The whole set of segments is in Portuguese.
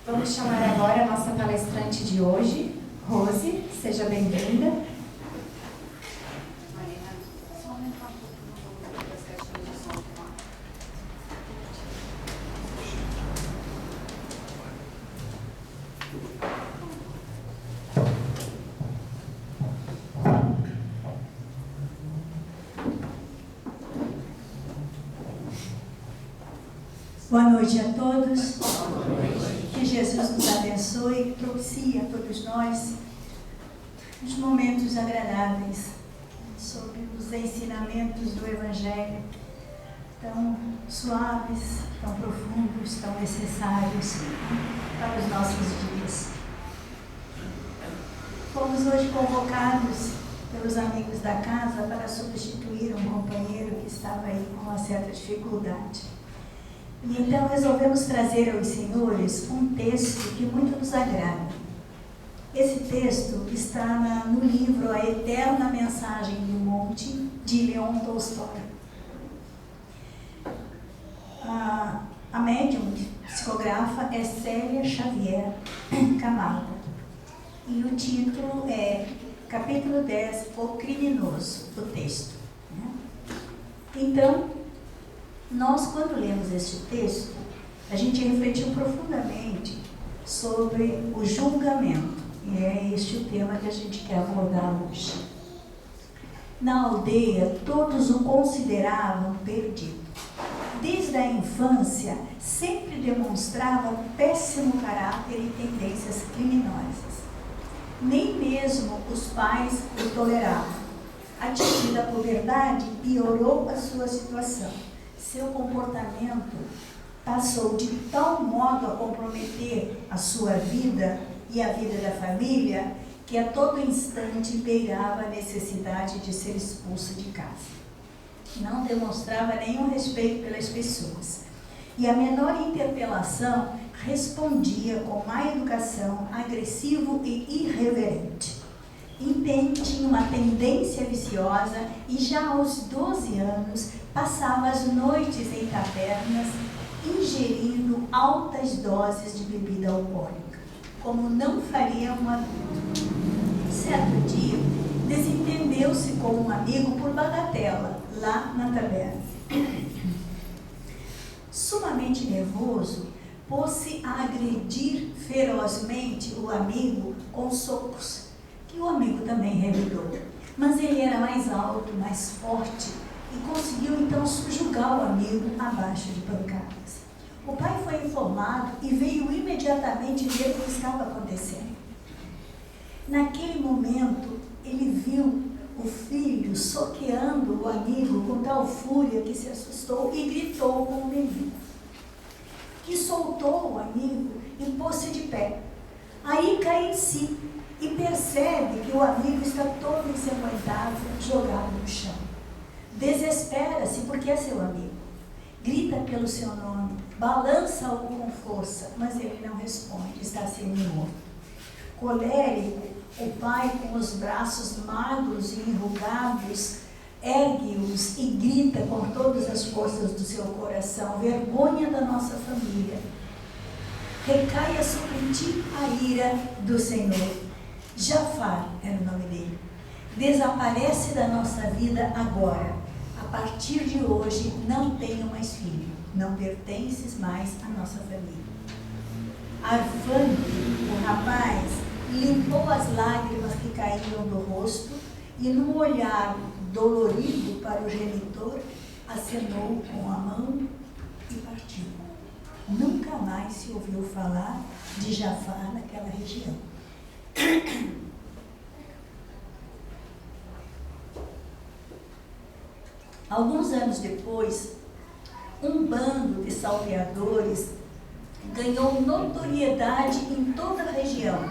Vamos chamar agora a nossa palestrante de hoje, Rose. Seja bem-vinda. Boa noite a todos. Que Jesus nos abençoe e propicie a todos nós os momentos agradáveis sobre os ensinamentos do Evangelho, tão suaves, tão profundos, tão necessários para os nossos dias. Fomos hoje convocados pelos amigos da casa para substituir um companheiro que estava aí com uma certa dificuldade. E então resolvemos trazer aos senhores um texto que muito nos agrada. Esse texto está no livro A Eterna Mensagem do Monte, de Leon Tolstói. A médium psicografa é Célia Xavier Camargo. E o título é capítulo 10, O Criminoso, o texto. Então, nós, quando lemos este texto, a gente refletiu profundamente sobre o julgamento. E é este o tema que a gente quer abordar hoje. Na aldeia, todos o consideravam perdido. Desde a infância, sempre demonstrava péssimo caráter e tendências criminosas. Nem mesmo os pais o toleravam. Atingida a puberdade, piorou a sua situação. Seu comportamento passou de tal modo a comprometer a sua vida e a vida da família, que a todo instante beirava a necessidade de ser expulso de casa. Não demonstrava nenhum respeito pelas pessoas. E a menor interpelação respondia com má educação, agressivo e irreverente. Tinha uma tendência viciosa e já aos 12 anos passava as noites em tavernas ingerindo altas doses de bebida alcoólica, como não faria um adulto. Certo dia, desentendeu-se com um amigo por bagatela, lá na taverna. Sumamente nervoso, pôs-se a agredir ferozmente o amigo com socos, que o amigo também revidou. Mas ele era mais alto, mais forte, e conseguiu então subjugar o amigo abaixo de pancadas. O pai foi informado e veio imediatamente ver o que estava acontecendo. Naquele momento, ele viu o filho soqueando o amigo com tal fúria que se assustou e gritou com o menino, que soltou o amigo e pôs-se de pé. Aí cai em si e percebe que o amigo está todo ensanguentado, jogado no chão. Desespera-se porque é seu amigo. Grita pelo seu nome, balança-o com força, mas ele não responde, está semi-morto. Colérico, o pai, com os braços magros e enrugados, ergue-os e grita com todas as forças do seu coração: vergonha da nossa família. Recaia sobre ti a ira do Senhor. Jafar era o nome dele. Desaparece da nossa vida agora. A partir de hoje, não tenho mais filho. Não pertences mais à nossa família. Arfando, o rapaz, limpou as lágrimas que caíam do rosto e, num olhar dolorido para o genitor, acenou com a mão e partiu. Nunca mais se ouviu falar de Jafar naquela região. Alguns anos depois, um bando de salteadores ganhou notoriedade em toda a região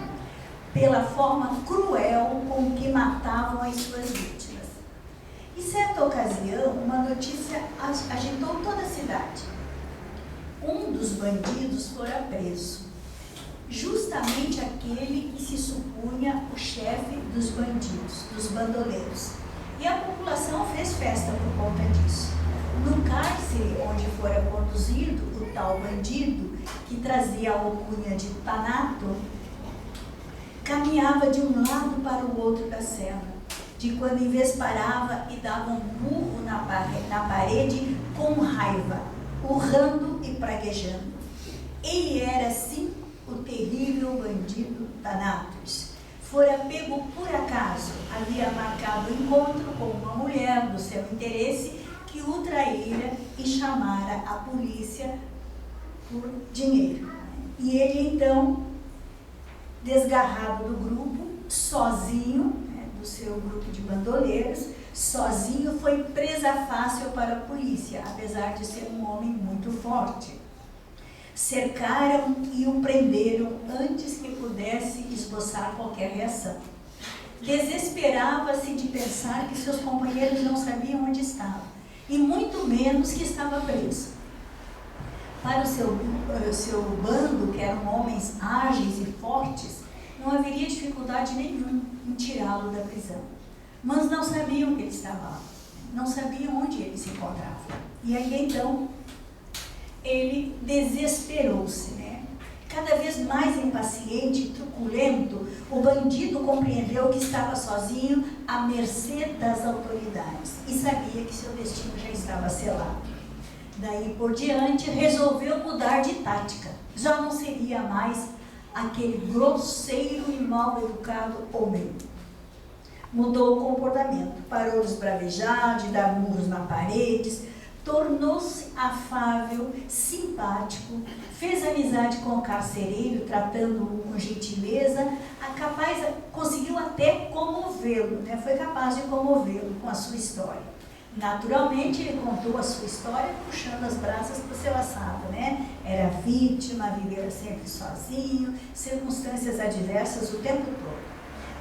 pela forma cruel com que matavam as suas vítimas. Em certa ocasião, uma notícia agitou toda a cidade. Um dos bandidos fora preso, justamente aquele que se supunha o chefe dos bandidos, dos bandoleiros. E a população fez festa por conta disso. No cárcere onde fora conduzido o tal bandido, que trazia a alcunha de Thanato, caminhava de um lado para o outro da cela, de quando em vez parava e dava um murro na parede com raiva, urrando e praguejando. Ele era, sim, o terrível bandido Thanatos. Fora pego por acaso, havia marcado encontro com uma mulher do seu interesse que o traíra e chamara a polícia por dinheiro. E ele então, desgarrado do grupo, sozinho, do seu grupo de bandoleiros, sozinho foi presa fácil para a polícia, apesar de ser um homem muito forte. Cercaram e o prenderam antes que pudesse esboçar qualquer reação. Desesperava-se de pensar que seus companheiros não sabiam onde estava, e muito menos que estava preso. Para o seu bando, que eram homens ágeis e fortes, não haveria dificuldade nenhuma em tirá-lo da prisão. Mas não sabiam que ele estava lá, não sabiam onde ele se encontrava. E aí então, ele desesperou-se, né? Cada vez mais impaciente e truculento, o bandido compreendeu que estava sozinho à mercê das autoridades e sabia que seu destino já estava selado. Daí por diante, resolveu mudar de tática. Já não seria mais aquele grosseiro e mal educado homem. Mudou o comportamento, parou de esbravejar, de dar murros nas paredes, tornou-se afável, simpático, fez amizade com o carcereiro, tratando-o com gentileza, conseguiu até comovê-lo, né? Foi capaz de comovê-lo com a sua história. Naturalmente, ele contou a sua história puxando as brasas para o seu assado, né? Era vítima, vivera sempre sozinho, circunstâncias adversas o tempo todo.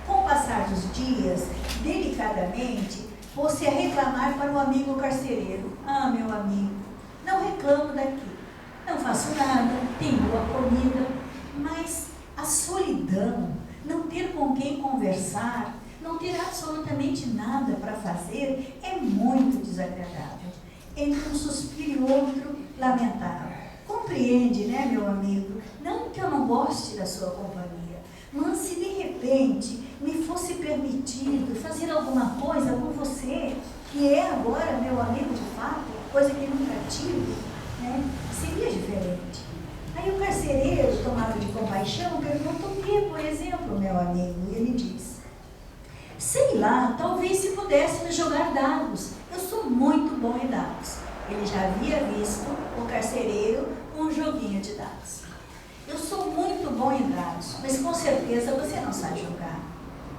Com o passar dos dias, delicadamente, pôs-se a reclamar para o amigo carcereiro. Ah, meu amigo, não reclamo daqui, não faço nada, tenho boa comida, mas a solidão, não ter com quem conversar, não ter absolutamente nada para fazer, é muito desagradável. Entre um suspiro e outro, lamentava. Compreende, né, meu amigo? Não que eu não goste da sua companhia, mas se de repente me fosse permitido fazer alguma coisa por você, que é agora meu amigo de fato, coisa que nunca tive, né, seria diferente. Aí o carcereiro, tomado de compaixão, pergunta o que, por exemplo, meu amigo? E ele diz: sei lá, talvez se pudesse me jogar dados. Eu sou muito bom em dados. Ele já havia visto o carcereiro com um joguinho de dados. Eu sou muito bom em dados, mas com certeza você não sabe jogar.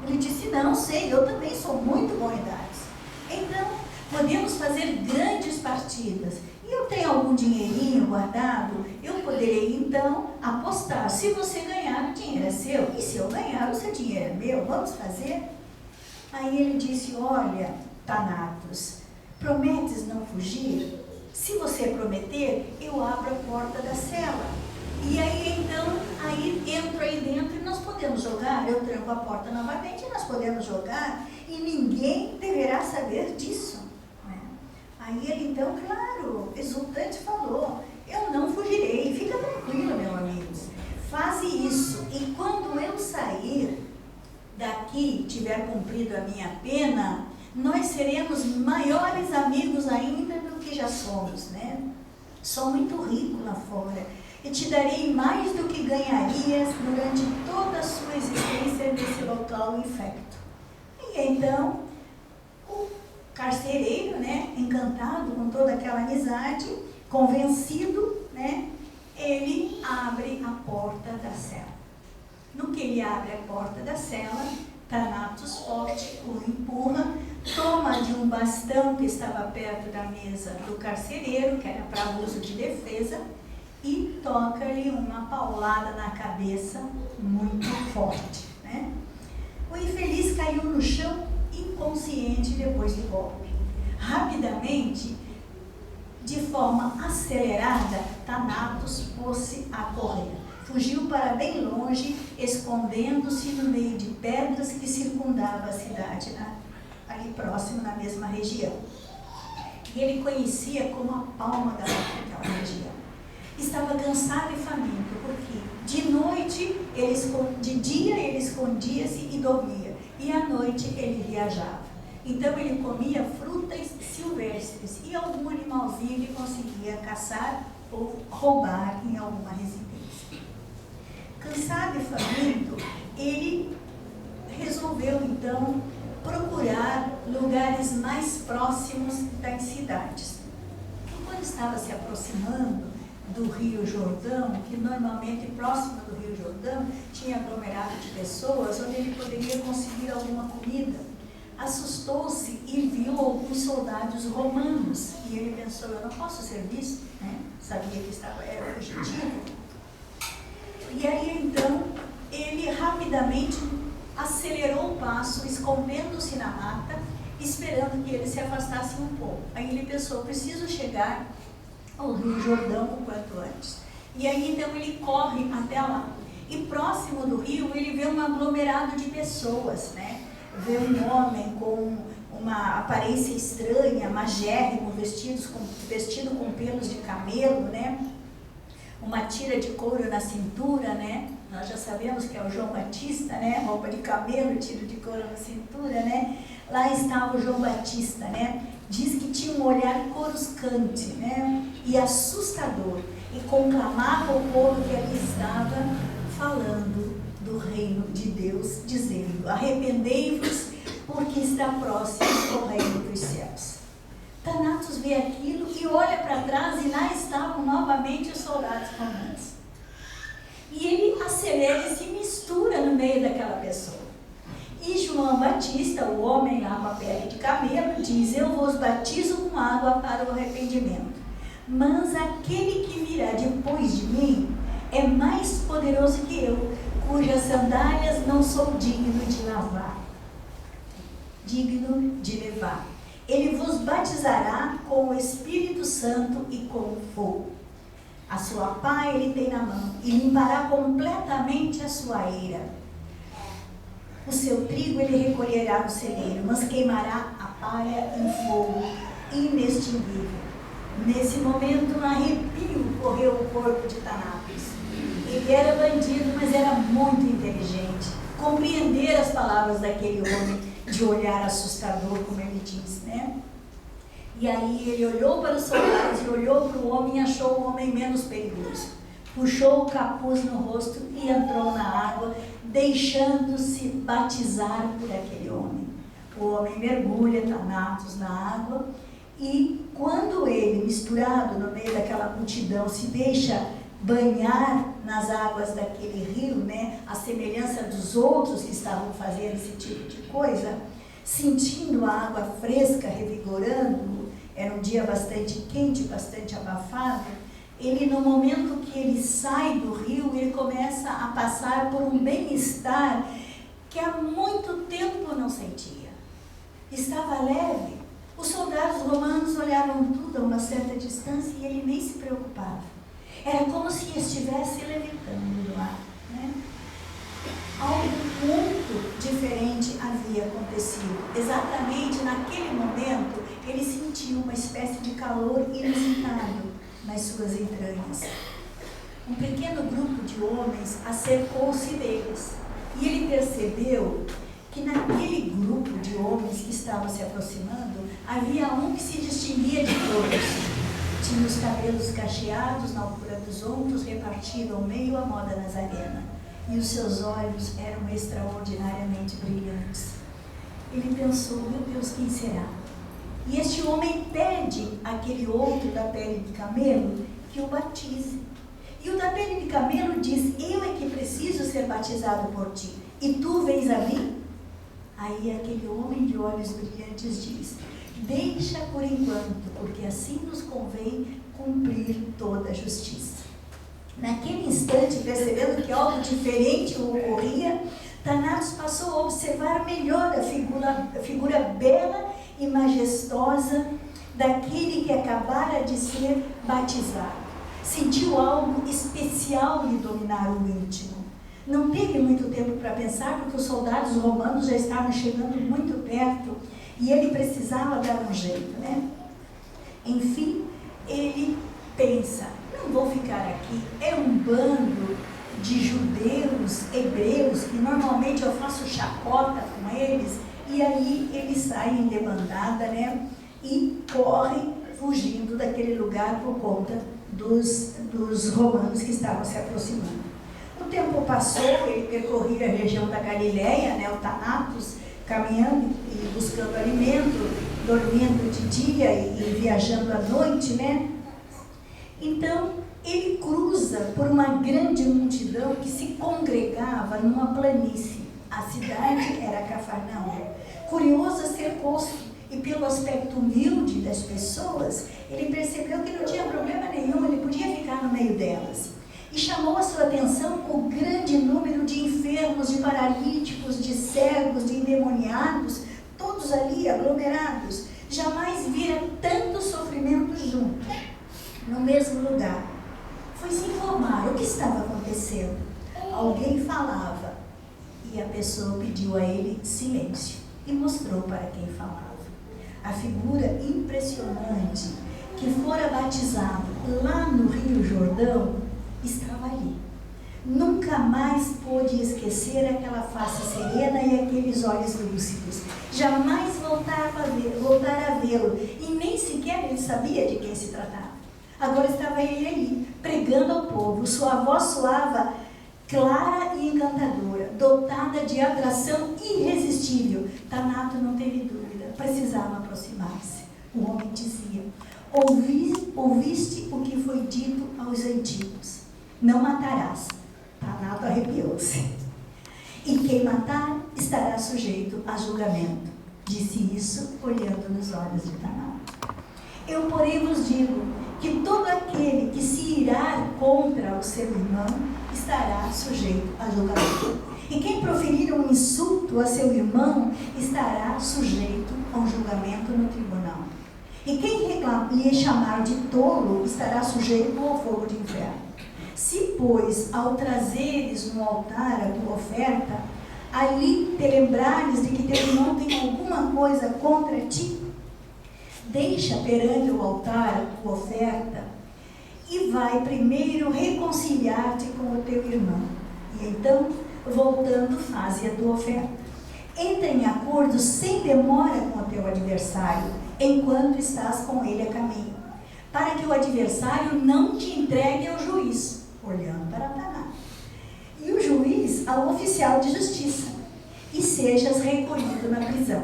Ele disse: não sei, eu também sou muito bom em dados. Então, podemos fazer grandes partidas. E eu tenho algum dinheirinho guardado, eu poderei então apostar. Se você ganhar, o dinheiro é seu. E se eu ganhar, o seu dinheiro é meu. Vamos fazer? Aí ele disse: olha, Thanatos, prometes não fugir? Se você prometer, eu abro a porta da cela. E aí então, aí entro aí dentro e nós podemos jogar. Eu tranco a porta novamente e nós podemos jogar. E ninguém deverá saber disso. Né? Aí ele então, claro, exultante, falou: eu não fugirei. Fica tranquilo, meu amigo. Faze isso. E quando eu sair daqui, tiver cumprido a minha pena, nós seremos maiores amigos ainda do que já somos, né? Sou muito rico lá fora e te darei mais do que ganharias durante toda a sua existência nesse local infecto. E então, o carcereiro, né, encantado com toda aquela amizade, convencido, né, ele abre a porta da cela. No que ele abre a porta da cela, Thanatos forte o empurra, toma de um bastão que estava perto da mesa do carcereiro, que era para uso de defesa, e toca-lhe uma paulada na cabeça muito forte. Né? O infeliz caiu no chão inconsciente depois do golpe. Rapidamente, de forma acelerada, Thanatos pôs-se a correr. Fugiu para bem longe, escondendo-se no meio de pedras que circundavam a cidade. ali próximo, na mesma região. E ele conhecia como a palma da mão aquela região. Estava cansado e faminto, porque de dia ele escondia-se e dormia, e à noite ele viajava. Então ele comia frutas silvestres e algum animalzinho ele conseguia caçar ou roubar em alguma residência. Cansado e faminto, ele resolveu então procurar lugares mais próximos das cidades. E quando estava se aproximando do Rio Jordão, que normalmente próximo do Rio Jordão tinha aglomerado de pessoas, onde ele poderia conseguir alguma comida, assustou-se e viu alguns soldados romanos. E ele pensou, eu não posso ser visto, né? Sabia que era fugitivo. E aí então, ele rapidamente acelerou o passo, escondendo-se na mata, esperando que ele se afastasse um pouco. Aí ele pensou, preciso chegar ao Rio Jordão o quanto antes. E aí então ele corre até lá. E próximo do rio ele vê um aglomerado de pessoas, né? Vê um homem com uma aparência estranha, magérrimo, vestido com pelos de camelo, né? Uma tira de couro na cintura, né? Nós já sabemos que é o João Batista, né? Roupa de camelo, tira de couro na cintura, né? Lá estava o João Batista, né? Diz que tinha um olhar coruscante, né? E assustador. E conclamava o povo que ali estava, falando do reino de Deus, dizendo, arrependei-vos, porque está próximo o reino dos céus. Thanatos vê aquilo e olha para trás e lá estavam novamente os soldados romanos. E ele acelera e se mistura no meio daquela pessoa. E João Batista, o homem lá com a pele de camelo, diz, eu vos batizo com água para o arrependimento. Mas aquele que virá depois de mim é mais poderoso que eu, cujas sandálias não sou digno de lavar, digno de levar. Ele vos batizará com o Espírito Santo e com o fogo. A sua pá ele tem na mão e limpará completamente a sua eira. O seu trigo ele recolherá no celeiro, mas queimará a palha em fogo inextinguível. Nesse momento, um arrepio correu o corpo de Thanatos. Ele era bandido, mas era muito inteligente. Compreender as palavras daquele homem de olhar assustador, como ele diz, né? E aí ele olhou para os soldados e olhou para o homem e achou o homem menos perigoso. Puxou o capuz no rosto e entrou na água, deixando-se batizar por aquele homem. O homem mergulha, Thanatos, na água, e quando ele, misturado no meio daquela multidão, se deixa banhar nas águas daquele rio, né, a semelhança dos outros que estavam fazendo esse tipo de coisa, sentindo a água fresca, revigorando, era um dia bastante quente, bastante abafado, ele, no momento que ele sai do rio, ele começa a passar por um bem-estar que há muito tempo não sentia. Estava leve. Os soldados romanos olhavam tudo a uma certa distância e ele nem se preocupava. Era como se estivesse levitando no ar, né? Algo muito diferente havia acontecido. Exatamente naquele momento, ele sentiu uma espécie de calor inusitado nas suas entranhas. Um pequeno grupo de homens acercou-se deles e ele percebeu que naquele grupo de homens que estavam se aproximando, havia um que se distinguia de todos. Tinha os cabelos cacheados na altura dos ombros, repartido ao meio à moda nazarena, e os seus olhos eram extraordinariamente brilhantes. Ele pensou, meu Deus, quem será? E este homem pede àquele outro da pele de camelo que o batize. E o da pele de camelo diz, eu é que preciso ser batizado por ti, e tu vens a mim? Aí aquele homem de olhos brilhantes diz, deixa por enquanto, porque assim nos convém cumprir toda a justiça. Naquele instante, percebendo que algo diferente ocorria, Thanatos passou a observar melhor a figura bela e majestosa daquele que acabara de ser batizado. Sentiu algo especial lhe dominar o íntimo. Não teve muito tempo para pensar, porque os soldados romanos já estavam chegando muito perto, E ele precisava dar um jeito, né? Enfim, ele pensa, não vou ficar aqui, é um bando de judeus, hebreus, que normalmente eu faço chacota com eles, e aí eles saem em debandada, né? E correm fugindo daquele lugar por conta dos romanos que estavam se aproximando. O tempo passou, ele percorria a região da Galileia, né, o Thanatos, caminhando e buscando alimento, dormindo de dia e viajando à noite, né? Então, ele cruza por uma grande multidão que se congregava numa planície. A cidade era Cafarnaum. Curioso, cercou-se, e pelo aspecto humilde das pessoas, ele percebeu que não tinha problema nenhum, ele podia ficar no meio delas. E chamou a sua atenção o grande número de enfermos, de paralíticos, de cegos, de endemoniados, todos ali aglomerados. Jamais vira tanto sofrimento junto, no mesmo lugar. Foi se informar o que estava acontecendo. Alguém falava e a pessoa pediu a ele silêncio e mostrou para quem falava. A figura impressionante que fora batizado lá no Rio Jordão estava ali. Nunca mais pôde esquecer aquela face serena e aqueles olhos lúcidos. Jamais voltar a vê-lo. E nem sequer ele sabia de quem se tratava. Agora estava ele ali, pregando ao povo. Sua voz soava clara e encantadora, dotada de atração irresistível. Thanatos não teve dúvida, precisava aproximar-se. O homem dizia: ouviste o que foi dito aos antigos, não matarás. Thanatos arrepiou-se. E quem matar estará sujeito a julgamento. Disse isso olhando nos olhos de Thanatos. Eu, porém, vos digo que todo aquele que se irar contra o seu irmão estará sujeito a julgamento. E quem proferir um insulto a seu irmão estará sujeito a um julgamento no tribunal. E quem lhe chamar de tolo estará sujeito ao fogo de inferno. Se, pois, ao trazeres no altar a tua oferta, ali te lembrares de que teu irmão tem alguma coisa contra ti, deixa perante o altar a tua oferta e vai primeiro reconciliar-te com o teu irmão. E então, voltando, faze a tua oferta. Entra em acordo sem demora com o teu adversário, enquanto estás com ele a caminho, para que o adversário não te entregue ao juiz, olhando para Thanatos, e o juiz ao oficial de justiça, e sejas recolhido na prisão.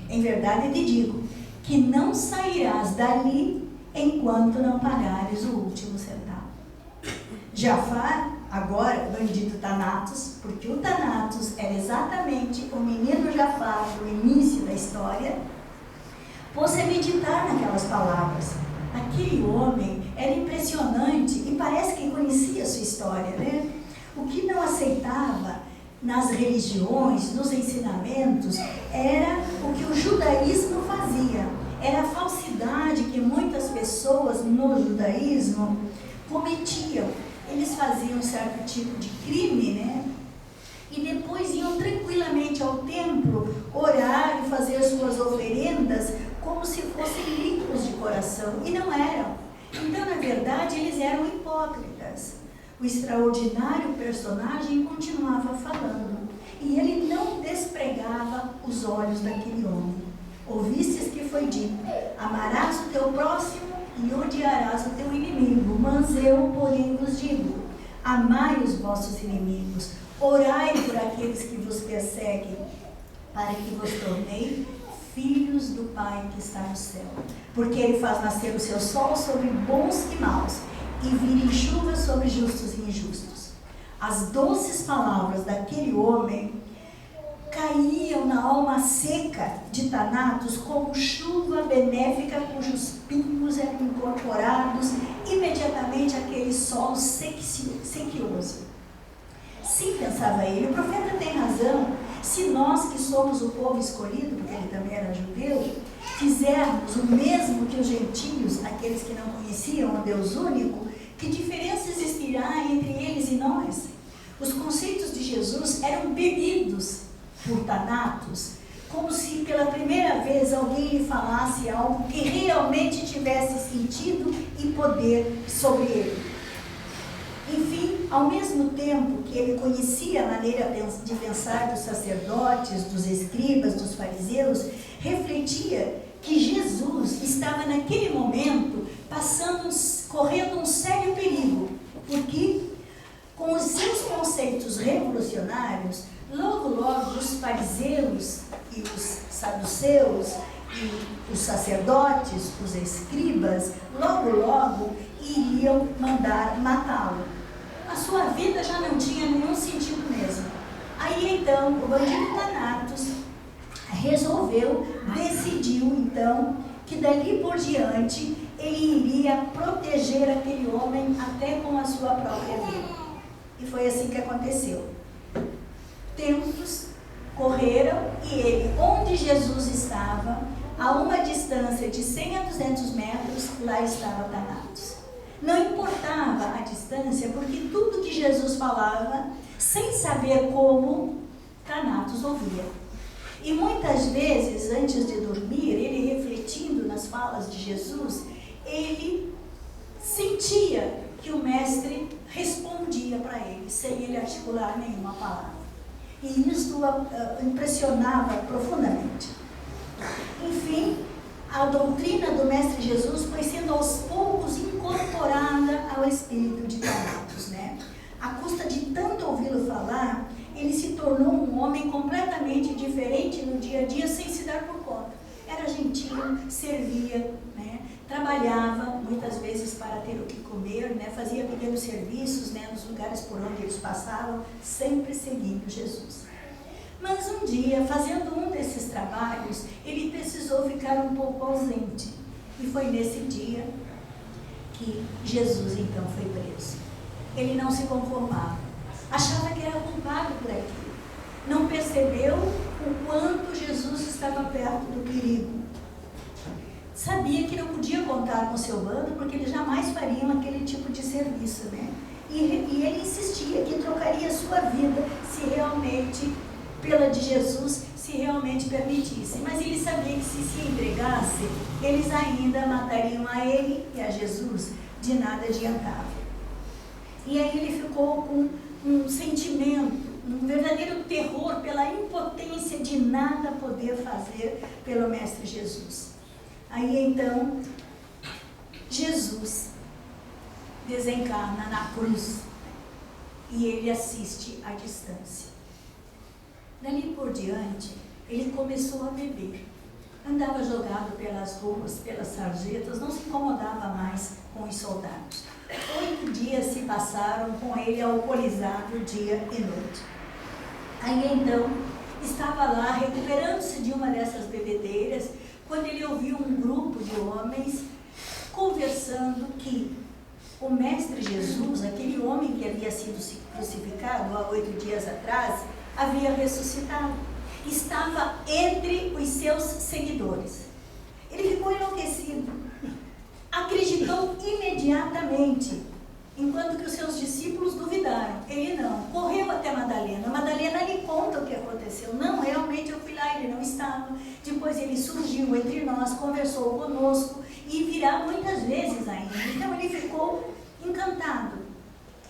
Em verdade te digo, que não sairás dali enquanto não pagares o último centavo. Jafar, agora, bandido Thanatos, porque o Thanatos era exatamente o menino Jafar do início da história, pôs-se a meditar naquelas palavras. Aquele homem era impressionante e parece que conhecia a sua história, né? O que não aceitava nas religiões, nos ensinamentos, era o que o judaísmo fazia. Era a falsidade que muitas pessoas no judaísmo cometiam. Eles faziam um certo tipo de crime, né? E depois iam tranquilamente ao templo orar e fazer suas oferendas como se fossem limpos de coração. E não eram. Então, na verdade, eles eram hipócritas. O extraordinário personagem continuava falando. E ele não despregava os olhos daquele homem. Ouvistes que foi dito: amarás o teu próximo e odiarás o teu inimigo. Mas eu, porém, vos digo: amai os vossos inimigos, orai por aqueles que vos perseguem, para que vos tornei filhos do Pai que está no céu. Porque Ele faz nascer o seu sol sobre bons e maus, e vir em chuva sobre justos e injustos. As doces palavras daquele homem caíam na alma seca de Thanatos como chuva benéfica cujos pingos eram incorporados imediatamente àquele solo sequioso. Sim, pensava ele, o profeta tem razão. Se nós que somos o povo escolhido, porque ele também era judeu, fizermos o mesmo que os gentios, aqueles que não conheciam o Deus único, que diferença existirá entre eles e nós? Os conceitos de Jesus eram bebidos por Thanatos como se pela primeira vez alguém lhe falasse algo que realmente tivesse sentido e poder sobre ele. Enfim, ao mesmo tempo que ele conhecia a maneira de pensar dos sacerdotes, dos escribas, dos fariseus, refletia que Jesus estava naquele momento correndo um sério perigo, porque com os seus conceitos revolucionários, logo os fariseus e os saduceus e os sacerdotes, os escribas, logo iriam mandar matá-lo. A sua vida já não tinha nenhum sentido mesmo. Aí então o bandido Thanatos decidiu então que dali por diante ele iria proteger aquele homem até com a sua própria vida. E foi assim que aconteceu. Tempos correram e ele, onde Jesus estava, a uma distância de 100 a 200 metros, lá estava Thanatos. Não importava a distância, porque tudo que Jesus falava, sem saber como, Thanatos ouvia. E muitas vezes, antes de dormir, ele refletindo nas falas de Jesus, ele sentia que o mestre respondia para ele, sem ele articular nenhuma palavra. E isso impressionava profundamente. Enfim, a doutrina do mestre Jesus foi sendo aos poucos incorporada ao espírito de Thanatos, né? À custa de tanto ouvi-lo falar, ele se tornou um homem completamente diferente no dia a dia, sem se dar por conta. Era gentil, servia, né? Trabalhava muitas vezes para ter o que comer, né? Fazia pequenos serviços, né? Nos lugares por onde eles passavam, sempre seguindo Jesus. Mas um dia, fazendo um desses trabalhos, ele precisou ficar um pouco ausente. E foi nesse dia que Jesus então foi preso. Ele não se conformava. Achava que era culpado por aquilo. Não percebeu o quanto Jesus estava perto do perigo. Sabia que não podia contar com o seu bando, porque eles jamais fariam aquele tipo de serviço, né? E ele insistia que trocaria sua vida se realmente, pela de Jesus, se realmente permitisse. Mas ele sabia que se entregasse, eles ainda matariam a ele e a Jesus, de nada adiantava. E aí ele ficou com um sentimento, um verdadeiro terror pela impotência de nada poder fazer pelo Mestre Jesus. Aí então, Jesus desencarna na cruz e ele assiste à distância. Dali por diante, ele começou a beber. Andava jogado pelas ruas, pelas sarjetas, não se incomodava mais com os soldados. 8 dias se passaram com ele alcoolizado dia e noite. Aí então, estava lá recuperando-se de uma dessas bebedeiras, quando ele ouviu um grupo de homens conversando que o Mestre Jesus, aquele homem que havia sido crucificado há 8 dias atrás, havia ressuscitado. Estava entre os seus seguidores. Ele ficou enlouquecido. Acreditou imediatamente, enquanto que os seus discípulos duvidaram. Ele não. Correu até Madalena. Madalena lhe conta o que aconteceu. Não, realmente eu fui lá, ele não estava. Depois ele surgiu entre nós, conversou conosco e virá muitas vezes ainda. Então ele ficou encantado.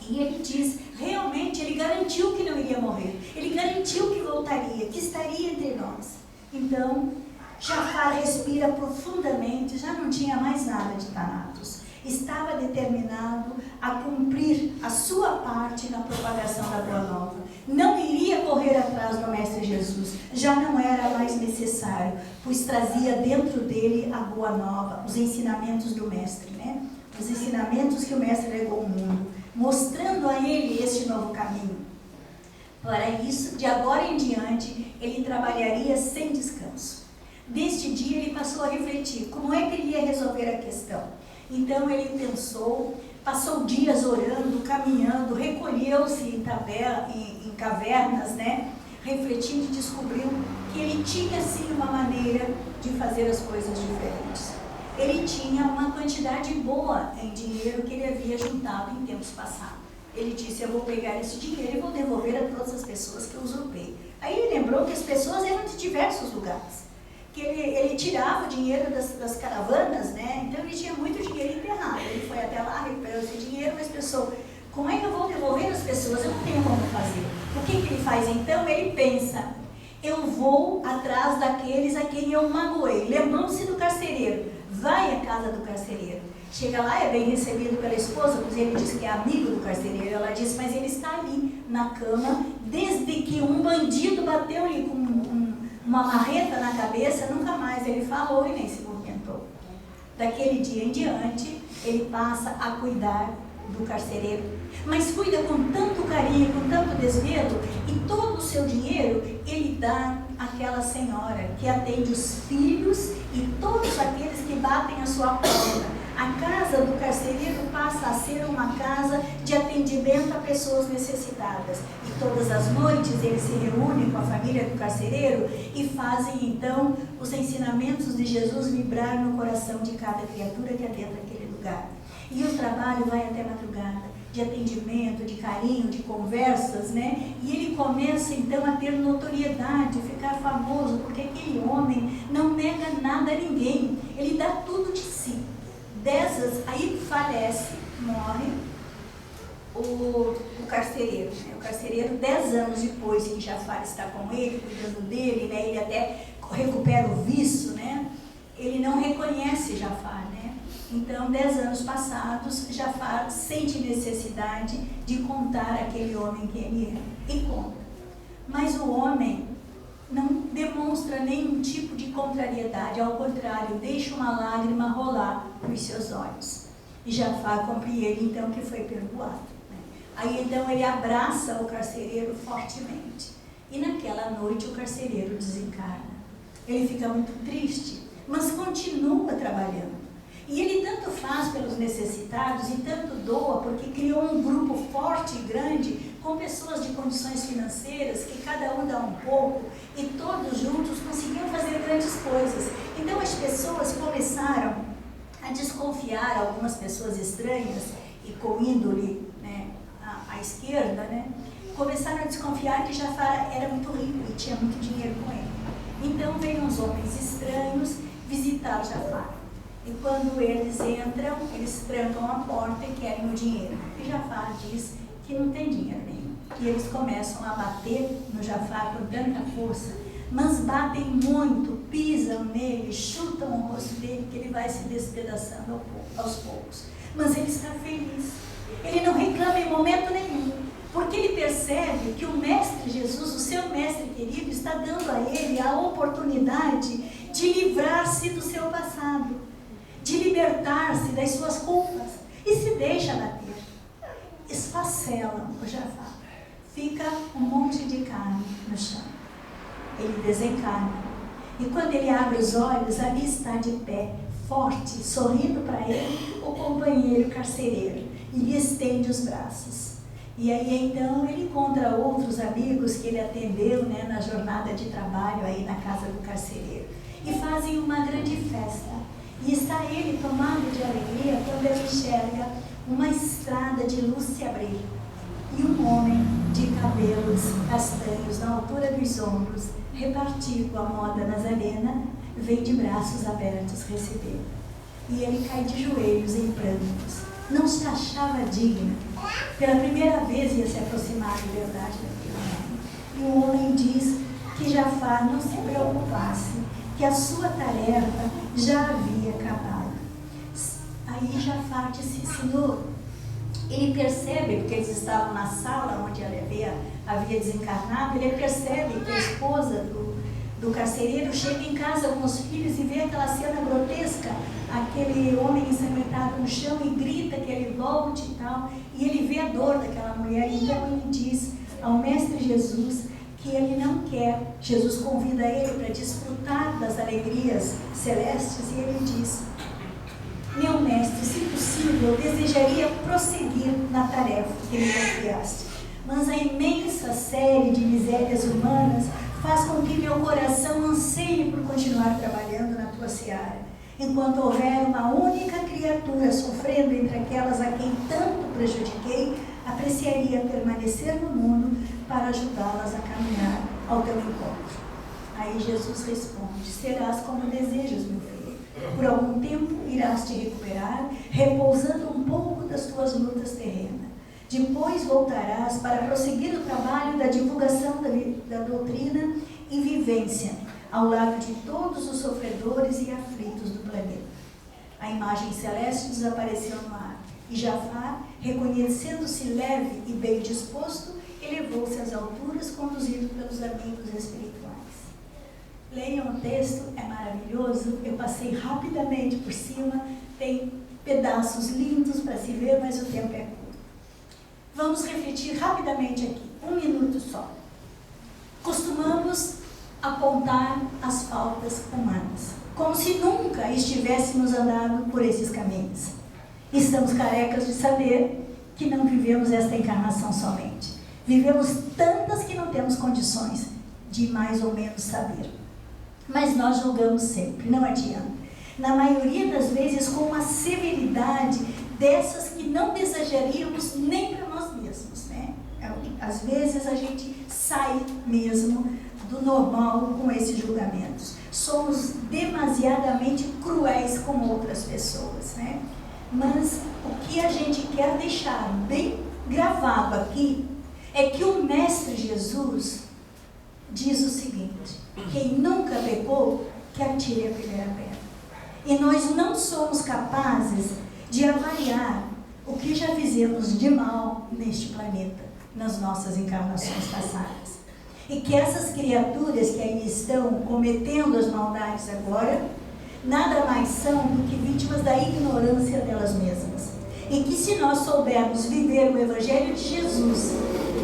E ele diz, realmente ele garantiu que não iria morrer. Ele garantiu que voltaria, que estaria entre nós. Então, Jafar respira profundamente, já não tinha mais nada de Thanatos. Estava determinado a cumprir a sua parte na propagação da Boa Nova. Não iria correr atrás do Mestre Jesus, já não era mais necessário, pois trazia dentro dele a Boa Nova, os ensinamentos do Mestre, né? Os ensinamentos que o Mestre legou ao mundo, mostrando a ele este novo caminho. Para isso, de agora em diante, ele trabalharia sem descanso. Deste dia, ele passou a refletir como é que ele ia resolver a questão. Então, ele pensou, passou dias orando, caminhando, recolheu-se em cavernas, né? Refletindo e descobriu que ele tinha, sim, uma maneira de fazer as coisas diferentes. Ele tinha uma quantidade boa em dinheiro que ele havia juntado em tempos passados. ele disse, eu vou pegar esse dinheiro e vou devolver a todas as pessoas que eu usurpei. Aí ele lembrou que as pessoas eram de diversos lugares, que ele tirava o dinheiro das caravanas, né? Então ele tinha muito dinheiro enterrado. Ele foi até lá, recuperou esse dinheiro, mas pensou, como é que eu vou devolver as pessoas? Eu não tenho como fazer. O que ele faz então? Ele pensa, eu vou atrás daqueles a quem eu magoei. Lembrou-se do carcereiro, vai à casa do carcereiro. Chega lá, é bem recebido pela esposa, pois ele diz que é amigo do carcereiro. Ela diz, mas ele está ali na cama, desde que um bandido bateu-lhe com uma marreta na cabeça, nunca mais ele falou e nem se movimentou. Daquele dia em diante, ele passa a cuidar do carcereiro, mas cuida com tanto carinho, com tanto desvelo, e todo o seu dinheiro ele dá àquela senhora que atende os filhos e todos aqueles que batem a sua porta. A casa do carcereiro passa a ser uma casa de atendimento a pessoas necessitadas. E todas as noites ele se reúne com a família do carcereiro e fazem então os ensinamentos de Jesus vibrar no coração de cada criatura que adentra aquele lugar. E o trabalho vai até madrugada, de atendimento, de carinho, de conversas, né? E ele começa então a ter notoriedade, ficar famoso, porque aquele homem não nega nada a ninguém, ele dá tudo de si. Aí falece, morre o carcereiro. Né? O carcereiro, 10 anos depois que Jafar está com ele, cuidando dele, né? Ele até recupera o viço, né? Ele não reconhece Jafar, né? Então, 10 anos passados, Jafar sente necessidade de contar aquele homem quem ele é, e conta. Mas o homem não demonstra nenhum tipo de contrariedade, ao contrário, deixa uma lágrima rolar nos seus olhos. E Jafar compreende então que foi perdoado. Né? Aí então ele abraça o carcereiro fortemente. E naquela noite o carcereiro desencarna. Ele fica muito triste, mas continua trabalhando. E ele tanto faz pelos necessitados e tanto doa, porque criou um grupo forte e grande, com pessoas de condições financeiras, que cada um dá um pouco, e todos juntos conseguiam fazer grandes coisas. Então as pessoas começaram a desconfiar, algumas pessoas estranhas, e com índole, né, à esquerda, né, começaram a desconfiar que Jafar era muito rico e tinha muito dinheiro com ele. Então veio uns homens estranhos visitar Jafar. E quando eles entram, eles trancam a porta e querem o dinheiro. E Jafar diz que não tem dinheiro nenhum. E eles começam a bater no Jafar com tanta força, mas batem muito, pisam nele, chutam o rosto dele, que ele vai se despedaçando aos poucos. Mas ele está feliz. Ele não reclama em momento nenhum, porque ele percebe que o Mestre Jesus, o seu Mestre querido, está dando a ele a oportunidade de livrar-se do seu passado, de libertar-se das suas culpas, e se deixa bater. Esfacelam o Jafar. Fica um monte de carne no chão. Ele desencarna. E quando ele abre os olhos, ali está de pé, forte, sorrindo para ele, o companheiro carcereiro, e lhe estende os braços. E aí então ele encontra outros amigos que ele atendeu, né, na jornada de trabalho aí na casa do carcereiro. E fazem uma grande festa. E está ele tomado de alegria quando ele enxerga uma estrada de luz se abrir. E um homem de cabelos castanhos na altura dos ombros, repartido à moda nazarena, vem de braços abertos receber. E ele cai de joelhos em prantos. Não se achava digno. Pela primeira vez ia se aproximar de verdade daquele homem. E o homem diz que Jafar não se preocupasse, que a sua tarefa já havia acabado. Aí Jafar disse, Senhor, ele percebe, porque eles estavam na sala onde ela havia desencarnado, ele percebe que a esposa do carcereiro chega em casa com os filhos e vê aquela cena grotesca, aquele homem ensanguentado no chão, e grita que ele volte e tal, e ele vê a dor daquela mulher. Então ele diz ao Mestre Jesus que ele não quer. Jesus convida ele para desfrutar das alegrias celestes, e ele diz, meu mestre, se possível, eu desejaria prosseguir na tarefa que me confiaste, mas a imensa série de misérias humanas faz com que meu coração anseie por continuar trabalhando na tua seara. Enquanto houver uma única criatura sofrendo entre aquelas a quem tanto prejudiquei, apreciaria permanecer no mundo para ajudá-las a caminhar ao teu encontro. Aí Jesus responde: serás como desejas, meu filho. Por algum tempo irás te recuperar, repousando um pouco das tuas lutas terrenas. Depois voltarás para prosseguir o trabalho da divulgação da doutrina e vivência, ao lado de todos os sofredores e aflitos do planeta. A imagem celeste desapareceu no ar, e Jafar, reconhecendo-se leve e bem disposto, elevou-se às alturas, conduzido pelos amigos espirituais. Leiam o texto, é maravilhoso. Eu passei rapidamente por cima, tem pedaços lindos para se ver, mas o tempo é curto. Vamos refletir rapidamente aqui, 1 minuto só. Costumamos apontar as faltas humanas, como se nunca estivéssemos andado por esses caminhos. Estamos carecas de saber que não vivemos esta encarnação somente. Vivemos tantas que não temos condições de mais ou menos saber. Mas nós julgamos sempre, não adianta. Na maioria das vezes com uma severidade dessas que não desejaríamos nem para nós mesmos, né? Às vezes a gente sai mesmo do normal com esses julgamentos. Somos demasiadamente cruéis com outras pessoas, né? Mas o que a gente quer deixar bem gravado aqui é que o Mestre Jesus diz o seguinte: quem nunca pecou, que atire a primeira pedra. E nós não somos capazes de avaliar o que já fizemos de mal neste planeta, nas nossas encarnações passadas. E que essas criaturas que aí estão cometendo as maldades agora, nada mais são do que vítimas da ignorância delas mesmas. E que se nós soubermos viver o Evangelho de Jesus,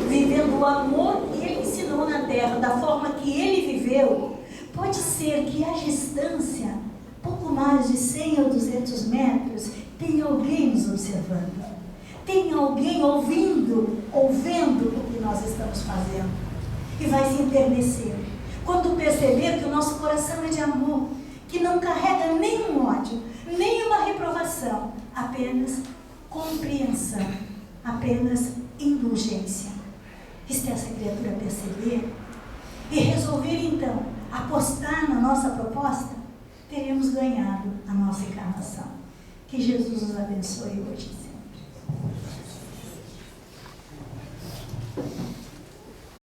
vivendo o amor que Ele ensinou na Terra, da forma que Ele viveu, pode ser que à distância, pouco mais de 100 ou 200 metros, tenha alguém nos observando. Tenha alguém ouvendo o que nós estamos fazendo. E vai se enternecer. Quando perceber que o nosso coração é de amor, que não carrega nenhum ódio, nenhuma reprovação, apenas compreensão, apenas indulgência. E se essa criatura perceber e resolver então apostar na nossa proposta, teremos ganhado a nossa encarnação. Que Jesus nos abençoe hoje.